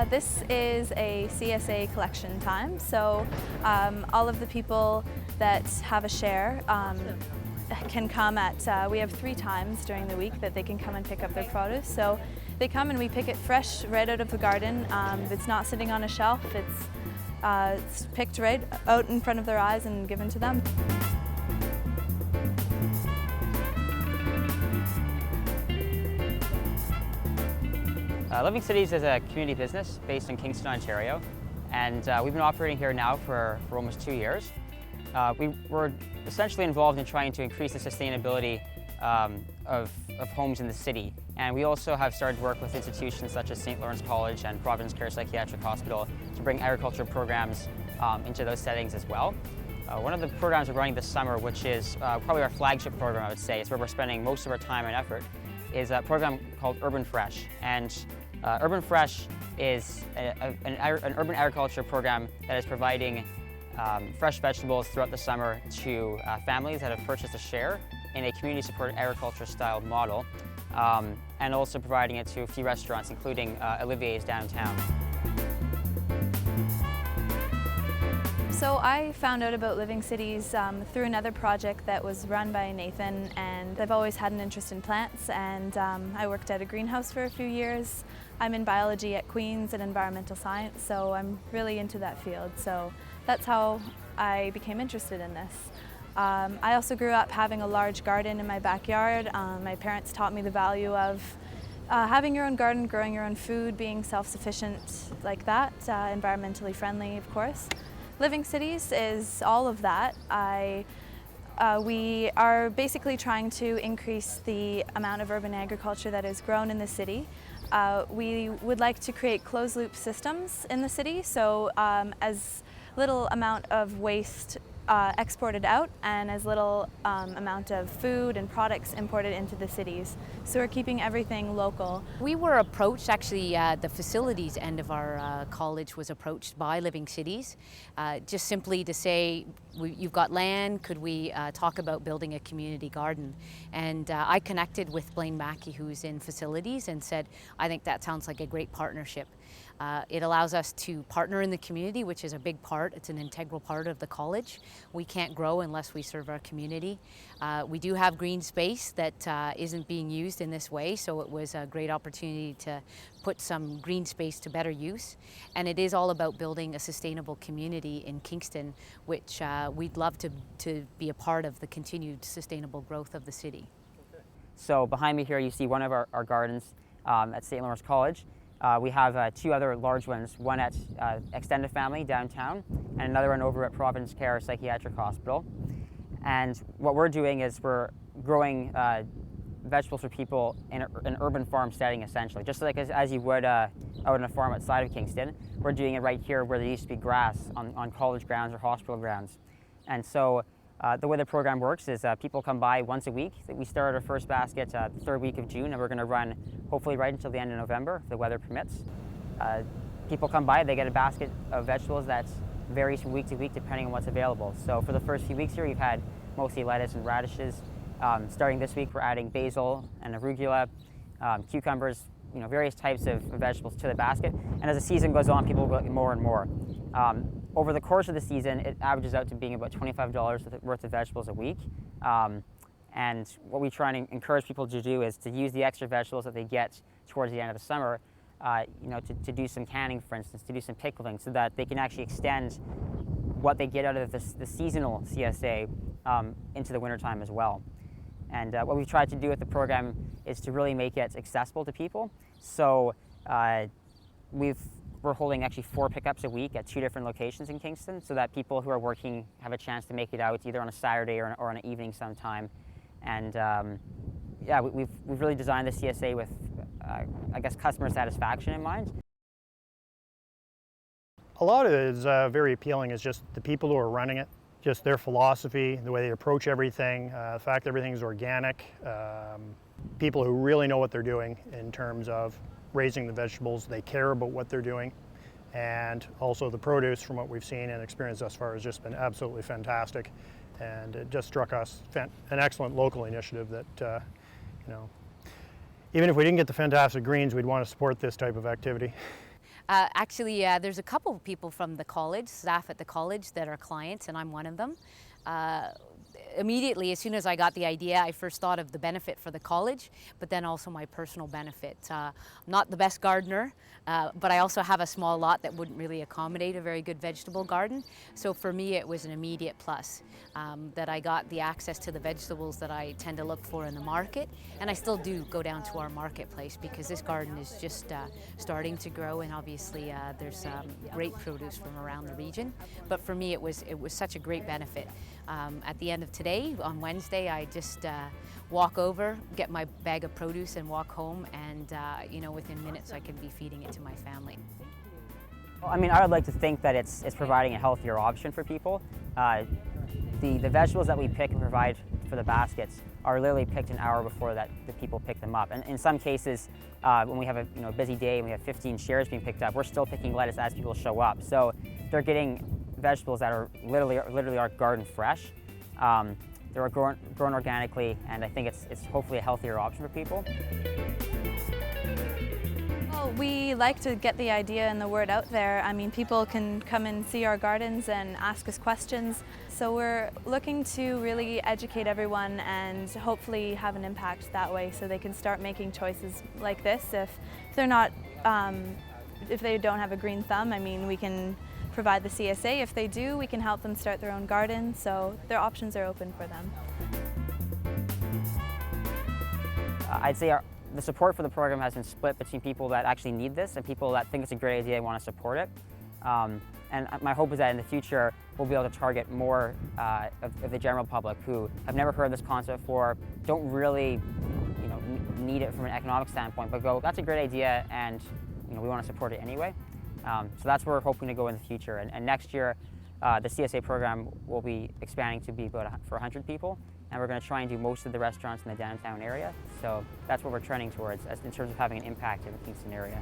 This is a CSA collection time, so all of the people that have a share can come at, we have 3 times during the week that they can come and pick up their produce. So they come and we pick it fresh right out of the garden. It's not sitting on a shelf, it's picked right out in front of their eyes and given to them. Living Cities is a community business based in Kingston, Ontario, and we've been operating here now for almost 2 years. We're essentially involved in trying to increase the sustainability of homes in the city, and we also have started to work with institutions such as St. Lawrence College and Providence Care Psychiatric Hospital to bring agriculture programs into those settings as well. One of the programs we're running this summer, which is probably our flagship program, I would say, it's where we're spending most of our time and effort, is a program called Urban Fresh. And Urban Fresh is an urban agriculture program that is providing fresh vegetables throughout the summer to families that have purchased a share in a community-supported agriculture-style model, and also providing it to a few restaurants, including Olivier's downtown. So I found out about Living Cities through another project that was run by Nathan, and I've always had an interest in plants, and I worked at a greenhouse for a few years. I'm in biology at Queen's and environmental science, so I'm really into that field. So that's how I became interested in this. I also grew up having a large garden in my backyard. My parents taught me the value of having your own garden, growing your own food, being self-sufficient like that, environmentally friendly, of course. Living Cities is all of that. We are basically trying to increase the amount of urban agriculture that is grown in the city. We would like to create closed-loop systems in the city, so as little amount of waste exported out and as little amount of food and products imported into the cities. So we're keeping everything local. We were approached, actually the facilities end of our college was approached by Living Cities, just simply to say, you've got land, could we talk about building a community garden? And I connected with Blaine Mackey, who's in facilities, and said, I think that sounds like a great partnership. It allows us to partner in the community, which is a big part. It's an integral part of the college. We can't grow unless we serve our community. We do have green space that isn't being used in this way, so it was a great opportunity to put some green space to better use. And it is all about building a sustainable community in Kingston, which we'd love to be a part of the continued sustainable growth of the city. So behind me here you see one of our gardens at St. Lawrence College. We have 2 other large ones, one at Extended Family downtown and another one over at Providence Care Psychiatric Hospital. And what we're doing is we're growing vegetables for people in an urban farm setting, essentially. Just like as you would out on a farm outside of Kingston, we're doing it right here where there used to be grass on college grounds or hospital grounds. And so the way the program works is people come by once a week. We start our first basket the 3rd week of June, and we're going to run hopefully right until the end of November, if the weather permits. People come by, they get a basket of vegetables that varies from week to week depending on what's available. So for the first few weeks here, we've had mostly lettuce and radishes. Starting this week, we're adding basil and arugula, cucumbers, various types of vegetables to the basket. And as the season goes on, people will get more and more. Over the course of the season, it averages out to being about $25 worth of vegetables a week. And what we try and encourage people to do is to use the extra vegetables that they get towards the end of the summer, to do some canning, for instance, to do some pickling, so that they can actually extend what they get out of the seasonal CSA into the wintertime as well. And what we've tried to do with the program is to really make it accessible to people. So we're holding actually 4 pickups a week at 2 different locations in Kingston, so that people who are working have a chance to make it out either on a Saturday or on an evening sometime. And yeah, we've really designed the CSA with, I guess, customer satisfaction in mind. A lot of it is very appealing. Is just the people who are running it, just their philosophy, the way they approach everything, the fact everything is organic, people who really know what they're doing in terms of raising the vegetables. They care about what they're doing, and also the produce, from what we've seen and experienced thus far, has just been absolutely fantastic. And it just struck us an excellent local initiative that, even if we didn't get the fantastic greens, we'd want to support this type of activity. Actually, there's a couple of people from the college, staff at the college, that are clients, and I'm one of them. Immediately, as soon as I got the idea, I first thought of the benefit for the college, but then also my personal benefit. I'm not the best gardener, but I also have a small lot that wouldn't really accommodate a very good vegetable garden. So for me, it was an immediate plus that I got the access to the vegetables that I tend to look for in the market. And I still do go down to our marketplace because this garden is just starting to grow, and obviously there's great produce from around the region. But for me, it was such a great benefit. At the end of today, on Wednesday, I just walk over, get my bag of produce and walk home, and within minutes I can be feeding it to my family. Well, I mean, I would like to think that it's providing a healthier option for people. The vegetables that we pick and provide for the baskets are literally picked an hour before that the people pick them up. And in some cases, when we have a busy day and we have 15 shares being picked up, we're still picking lettuce as people show up. So they're getting vegetables that are literally are garden fresh. They're grown organically, and I think it's hopefully a healthier option for people. Well, we like to get the idea and the word out there. I mean, people can come and see our gardens and ask us questions. So we're looking to really educate everyone and hopefully have an impact that way, so they can start making choices like this. If they're not, if they don't have a green thumb, I mean, we can provide the CSA. If they do, we can help them start their own garden, so their options are open for them. I'd say the support for the program has been split between people that actually need this and people that think it's a great idea and want to support it. And my hope is that in the future we'll be able to target more of the general public who have never heard of this concept before, don't really need it from an economic standpoint, but go, that's a great idea, and we want to support it anyway. So that's where we're hoping to go in the future. And next year, the CSA program will be expanding to be about for 100 people, and we're going to try and do most of the restaurants in the downtown area. So that's what we're trending towards in terms of having an impact in the Kingston area.